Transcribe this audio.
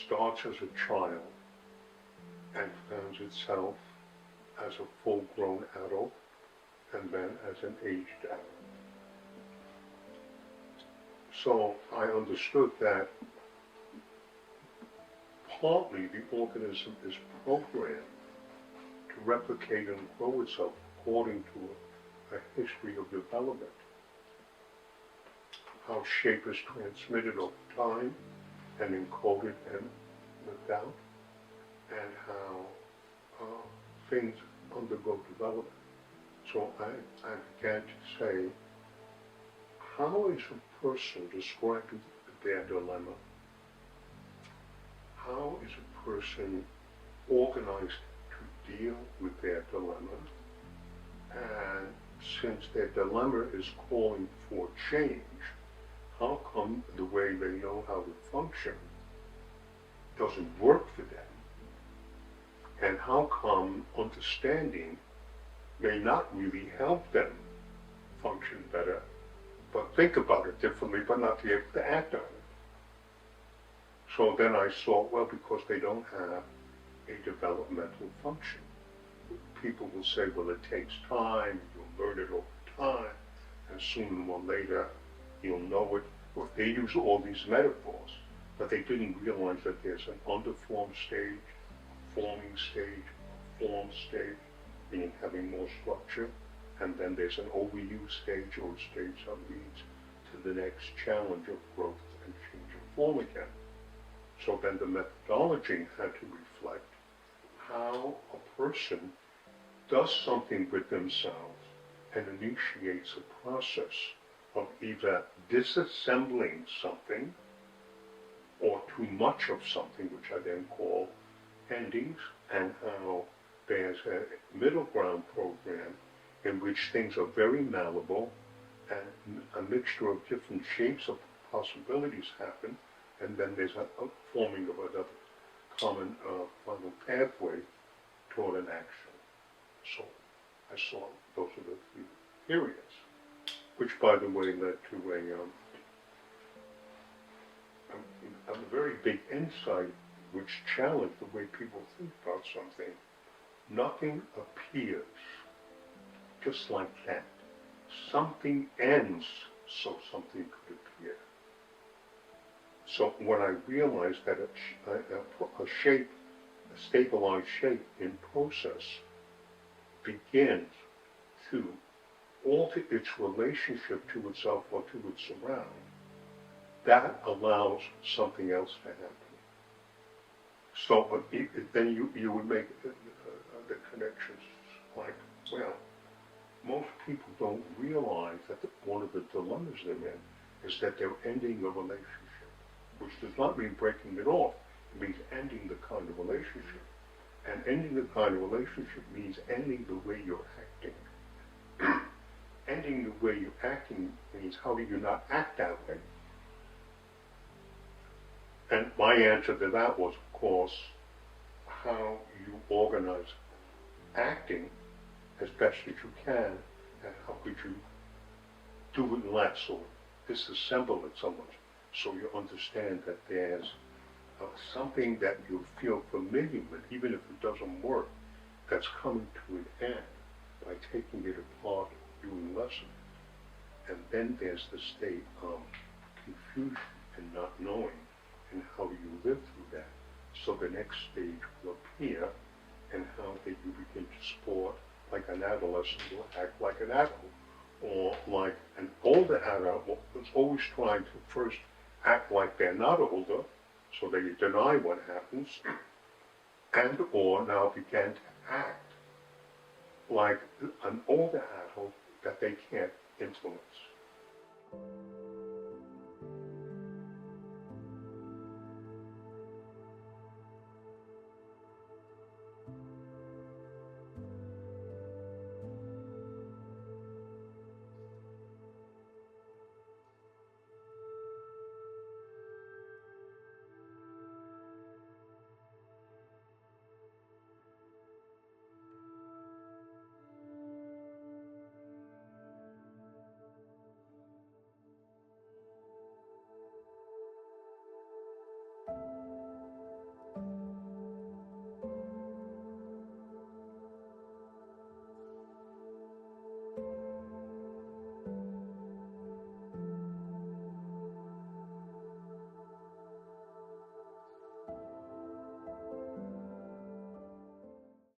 starts as a child and finds itself as a full-grown adult and then as an aged adult. So I understood that partly the organism is programmed to replicate and grow itself according to a history of development. How shape is transmitted over time and encoded and lived out, and how things undergo development. So I began to say, how is a person describing their dilemma? How is a person organized to deal with their dilemma? And since their dilemma is calling for change, how come the way they know how to function doesn't work for them? And how come understanding may not really help them function better, but think about it differently, but not be able to act on it? So then I saw, well, because they don't have a developmental function. People will say, well, it takes time, you'll learn it over time, and sooner or later you'll know it. Well, they use all these metaphors, but they didn't realize that there's an underformed stage, forming stage, formed stage, meaning having more structure, and then there's an overused stage or a stage that leads to the next challenge of growth and change of form again. So then the methodology had to reflect how a person does something with themselves and initiates a process of either disassembling something or too much of something, which I then call endings, and how there's a middle ground program in which things are very malleable and a mixture of different shapes of possibilities happen, and then there's a forming of another common final pathway toward an action. So I saw those are the three periods, which, by the way, led to a very big insight which challenged the way people think about something. Nothing appears just like that. Something ends so something could appear. So when I realized that a shape, a stabilized shape in process begins to alter its relationship to itself or to its surroundings, that allows something else to happen. So then you would make the connections like, well, most people don't realize that one of the dilemmas they're in is that they're ending a relationship, which does not mean breaking it off. It means ending the kind of relationship. And ending the kind of relationship means ending the way you're acting. Ending the way you're acting means, how do you not act that way? And my answer to that was, of course, how you organize acting as best as you can, and how could you do it less or disassemble it so much, so you understand that there's something that you feel familiar with, even if it doesn't work, that's coming to an end by taking it apart, doing less of it. And then there's the state of confusion and not knowing, and how do you live through that? So the next stage will appear, and how that you begin to sport like an adolescent will act like an adult, or like an older adult who's always trying to first act like they're not older, so they deny what happens, and or now began to act like an older adult that they can't influence.